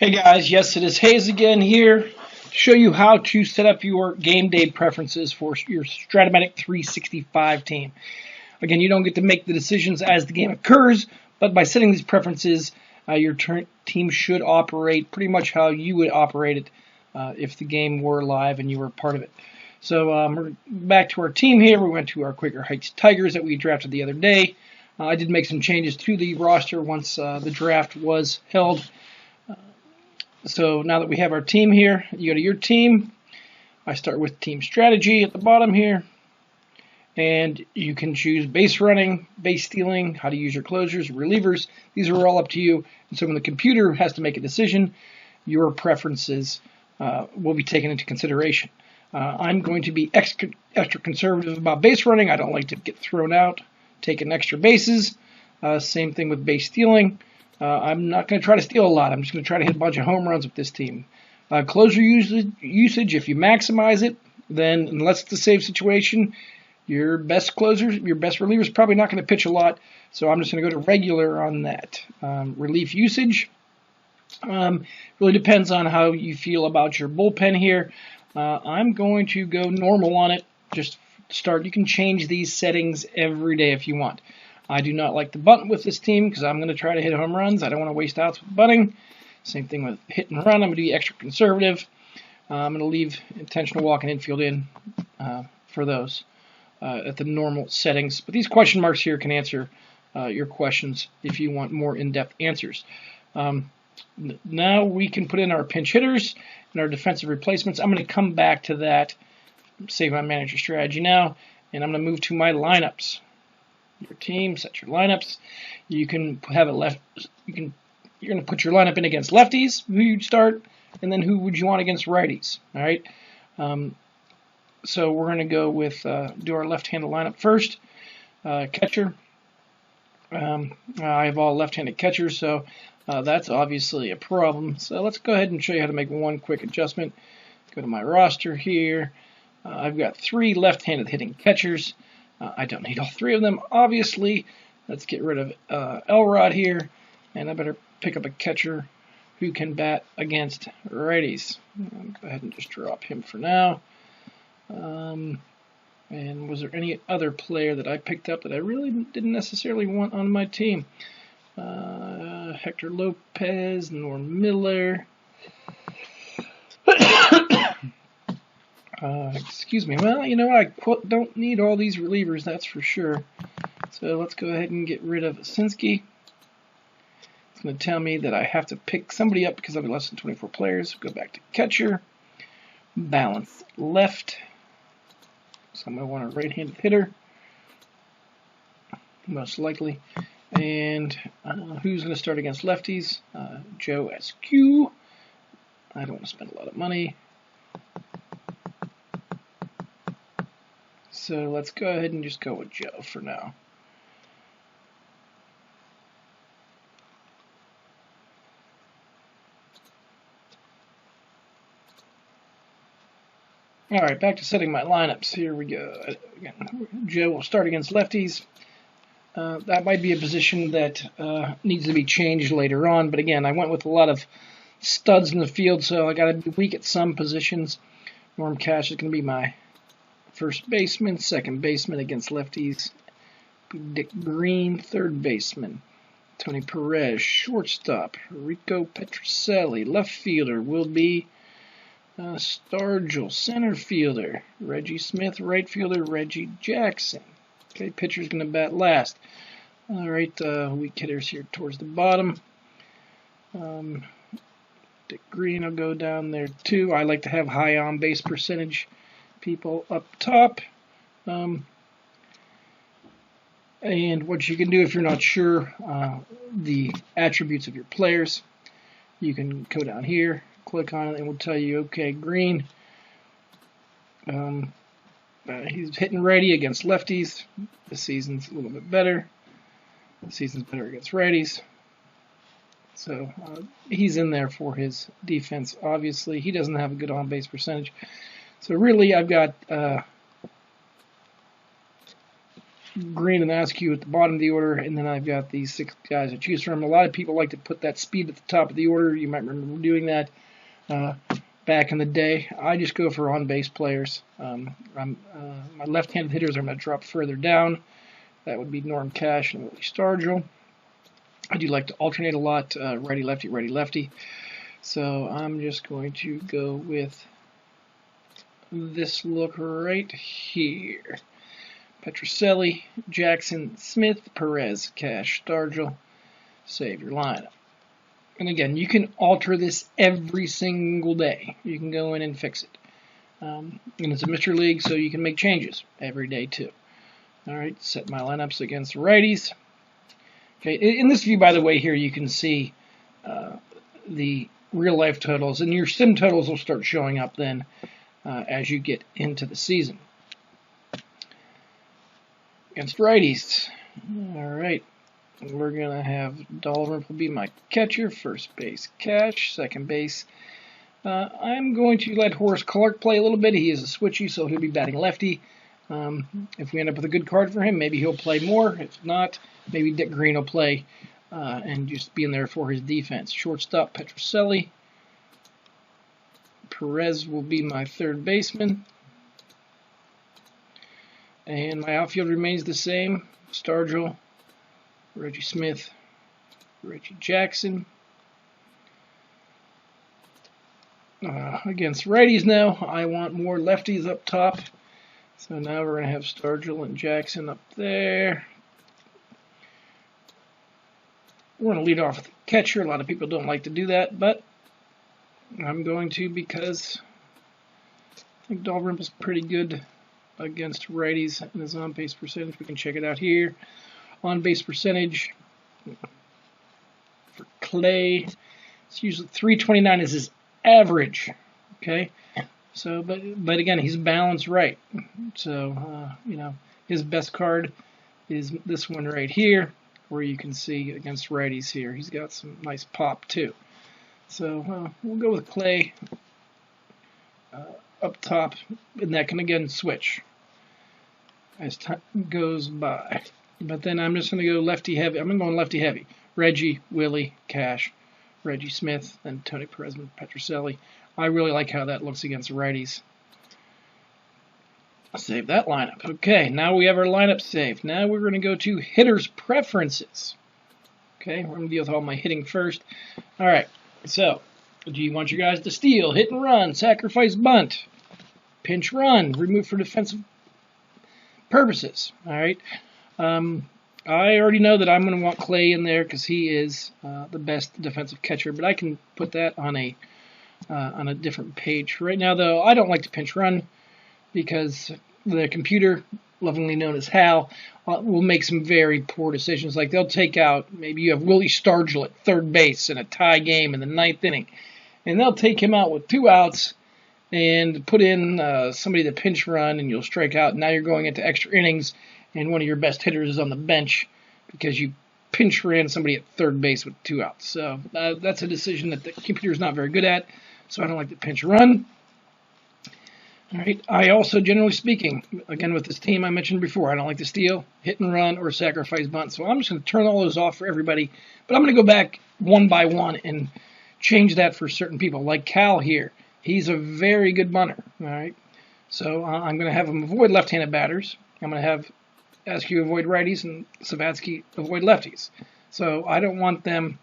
Hey guys, yes it is Hayes again here to show you how to set up your game day preferences for your Strat O Matic 365 team. Again, you don't get to make the decisions as the game occurs, but by setting these preferences, your team should operate pretty much how you would operate it if the game were live and you were part of it. So we're back to our team here. We went to our Quaker Heights Tigers that we drafted the other day. I did make some changes to the roster once the draft was held. So now that we have our team here, you go to your team. I start with team strategy at the bottom here. And you can choose base running, base stealing, how to use your closers, relievers. These are all up to you. And so when the computer has to make a decision, your preferences will be taken into consideration. I'm going to be extra conservative about base running. I don't like to get thrown out, taking extra bases. Same thing with base stealing. I'm not going to try to steal a lot. I'm just going to try to hit a bunch of home runs with this team. Closer usage, if you maximize it, then unless it's a save situation, your best closer, your best reliever is probably not going to pitch a lot. So I'm just going to go to regular on that. Relief usage really depends on how you feel about your bullpen here. I'm going to go normal on it. Just start. You can change these settings every day if you want. I do not like to bunt with this team because I'm going to try to hit home runs. I don't want to waste outs with bunting. Same thing with hit and run. I'm going to be extra conservative. I'm going to leave intentional walk and infield in for those at the normal settings. But these question marks here can answer your questions if you want more in-depth answers. Now we can put in our pinch hitters and our defensive replacements. I'm going to come back to that, save my manager strategy now, and I'm going to move to my lineups. Your team, set your lineups. You can have it you're going to put your lineup in against lefties, who you'd start, and then who would you want against righties. All right. So we're going to go with do our left-handed lineup first. Catcher. I have all left-handed catchers, so that's obviously a problem. So let's go ahead and show you how to make one quick adjustment. Go to my roster here. I've got 3 left-handed hitting catchers. I don't need all 3 of them, obviously. Let's get rid of Elrod here, and I better pick up a catcher who can bat against righties. I'll go ahead and just drop him for now. And was there any other player that I picked up that I really didn't necessarily want on my team? Hector Lopez, Norm Miller. Excuse me. Well, you know what? I don't need all these relievers, that's for sure. So let's go ahead and get rid of Sinski. It's going to tell me that I have to pick somebody up because I've less than 24 players. Go back to catcher. Balance left. So I'm going to want a right-handed hitter, most likely. And who's going to start against lefties? Joe SQ. I don't want to spend a lot of money. So let's go ahead and just go with Joe for now. All right, back to setting my lineups. Here we go. Again, Joe will start against lefties. That might be a position that needs to be changed later on, but again, I went with a lot of studs in the field, so I got to be weak at some positions. Norm Cash is going to be my first baseman, second baseman against lefties. Dick Green, third baseman. Tony Perez, shortstop. Rico Petrocelli, left fielder, will be Stargell, center fielder. Reggie Smith, right fielder. Reggie Jackson. Okay, pitcher's going to bat last. All right, weak hitters here towards the bottom. Dick Green will go down there too. I like to have high on-base percentage people up top. And what you can do if you're not sure the attributes of your players, you can go down here, click on it, and it will tell you, okay, Green, he's hitting righty against lefties. This season's a little bit better. The season's better against righties. So he's in there for his defense, obviously. He doesn't have a good on-base percentage. So really, I've got Green and Askew at the bottom of the order, and then I've got these 6 guys to choose from. A lot of people like to put that speed at the top of the order. You might remember doing that back in the day. I just go for on-base players. My left-handed hitters I'm going to drop further down. That would be Norm Cash and Willie Stargell. I do like to alternate a lot, righty-lefty, righty-lefty. So I'm just going to go with this look right here. Petrocelli, Jackson, Smith, Perez, Cash, Stargell. Save your lineup. And again, you can alter this every single day. You can go in and fix it. And it's a Mr. League, so you can make changes every day too. All right, set my lineups against righties. Okay, in this view, by the way, here you can see the real life totals, and your sim totals will start showing up then as you get into the season. Against righties, all right, we're gonna have Dalrymple be my catcher, first base Cash, second base. I'm going to let Horace Clarke play a little bit. He is a switchy, so he'll be batting lefty. If we end up with a good card for him, maybe he'll play more. If not, maybe Dick Green will play and just be in there for his defense. Shortstop Petrocelli. Perez will be my third baseman. And my outfield remains the same. Stargell, Reggie Smith, Reggie Jackson. Against righties now, I want more lefties up top. So now we're going to have Stargell and Jackson up there. We're going to lead off with the catcher. A lot of people don't like to do that, but I'm going to because I think Dalrymple's pretty good against righties in his on-base percentage. We can check it out here. On-base percentage for Clay, it's usually 329 is his average. Okay, so but again, he's balanced right. So you know, his best card is this one right here, where you can see against righties here. He's got some nice pop too. So we'll go with Clay up top, and that can again switch as time goes by. But then I'm just going to go lefty heavy. I'm going lefty heavy. Reggie, Willie, Cash, Reggie Smith, then Tony Perez and Petrocelli. I really like how that looks against righties. I'll save that lineup. Okay, now we have our lineup saved. Now we're going to go to hitters' preferences. Okay, we're going to deal with all my hitting first. All right, so do you want your guys to steal, hit and run, sacrifice bunt, pinch run, remove for defensive purposes? All right. I already know that I'm going to want Clay in there because he is the best defensive catcher, but I can put that on a different page. Right now, though, I don't like to pinch run because the computer, lovingly known as Hal, will make some very poor decisions. Like they'll take out, maybe you have Willie Stargell at third base in a tie game in the 9th inning, and they'll take him out with 2 outs and put in somebody to pinch run, and you'll strike out. Now you're going into extra innings, and one of your best hitters is on the bench because you pinch ran somebody at third base with 2 outs. So that's a decision that the computer is not very good at, so I don't like to pinch run. All right. I also, generally speaking, again with this team I mentioned before, I don't like to steal, hit and run, or sacrifice bunt. So I'm just going to turn all those off for everybody, but I'm going to go back one by one and change that for certain people. Like Cal here, he's a very good bunter. All right. So I'm going to have him avoid left-handed batters. I'm going to have Askew avoid righties and Savatsky avoid lefties. So I don't want them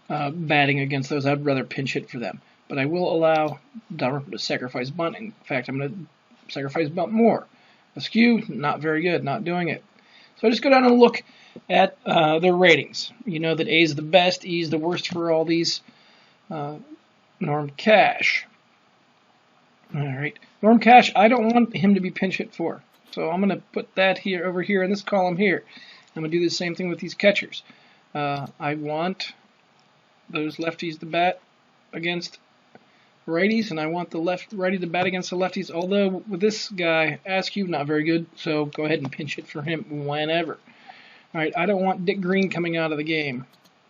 batting against those. I'd rather pinch hit for them. But I will allow Dalrymple to sacrifice bunt. In fact, I'm going to sacrifice bunt more. Askew, not very good, not doing it. So I just go down and look at their ratings. You know that A is the best, E is the worst for all these. Norm Cash. All right. Norm Cash, I don't want him to be pinch hit for. So I'm going to put that here over here in this column here. I'm going to do the same thing with these catchers. I want those lefties to bat against righties, and I want the righty to bat against the lefties. Although with this guy, Askew, not very good, so go ahead and pinch hit for him whenever. All right, I don't want Dick Green coming out of the game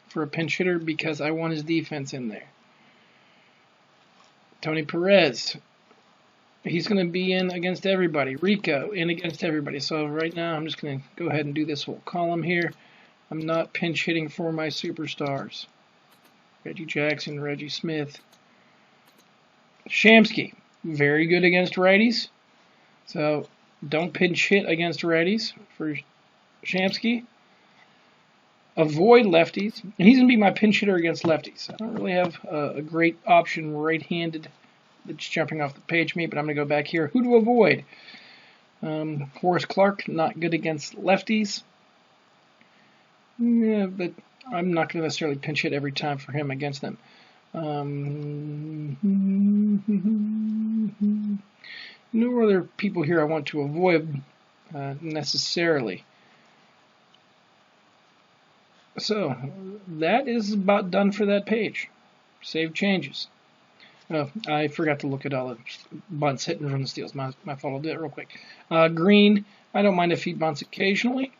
for a pinch hitter because I want his defense in there. Tony Perez. he's going to be in against everybody. Rico in against everybody. So right now I'm just going to go ahead and do this whole column here. I'm not pinch hitting for my superstars. Reggie Jackson, Reggie Smith. Shamsky, very good against righties. So don't pinch hit against righties for Shamsky. Avoid lefties. And he's going to be my pinch hitter against lefties. I don't really have a great option right-handed that's jumping off the page me, but I'm going to go back here. Who to avoid? Horace Clark, not good against lefties. Yeah, but I'm not going to necessarily pinch hit every time for him against them. No other people here I want to avoid necessarily. So that is about done for that page. Save changes. Oh, I forgot to look at all the bunts hitting from the steals. My fault. I'll do it real quick. Green, I don't mind if he bunts occasionally.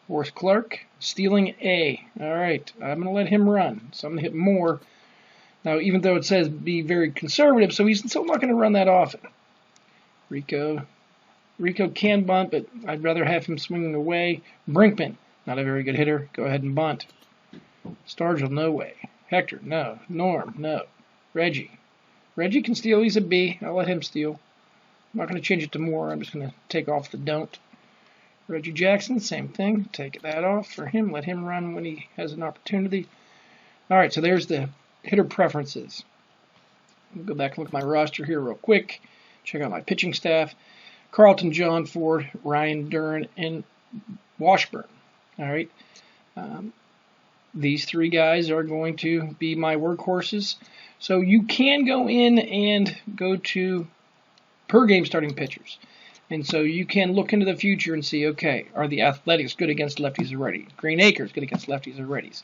Horace Clark, stealing A. All right, I'm going to let him run. So I'm going to hit more. Now, even though it says be very conservative, so he's still not going to run that often. Rico can bunt, but I'd rather have him swinging away. Brinkman, not a very good hitter. Go ahead and bunt. Stargell, no way. Hector, no. Norm, no. Reggie can steal. He's a B. I'll let him steal. I'm not going to change it to more. I'm just going to take off the don't. Reggie Jackson, same thing. Take that off for him. Let him run when he has an opportunity. All right, so there's the hitter preferences. I'll go back and look at my roster here real quick. Check out my pitching staff. Carlton, John Ford, Ryan Dern, and Washburn. All right. These three guys are going to be my workhorses. So you can go in and go to per game starting pitchers. And so you can look into the future and see, okay, are the Athletics good against lefties or righties? Green Acres good against lefties or righties?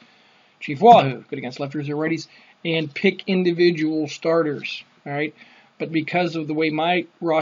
Chief Wahoo good against lefties or righties? And pick individual starters. All right. But because of the way my roster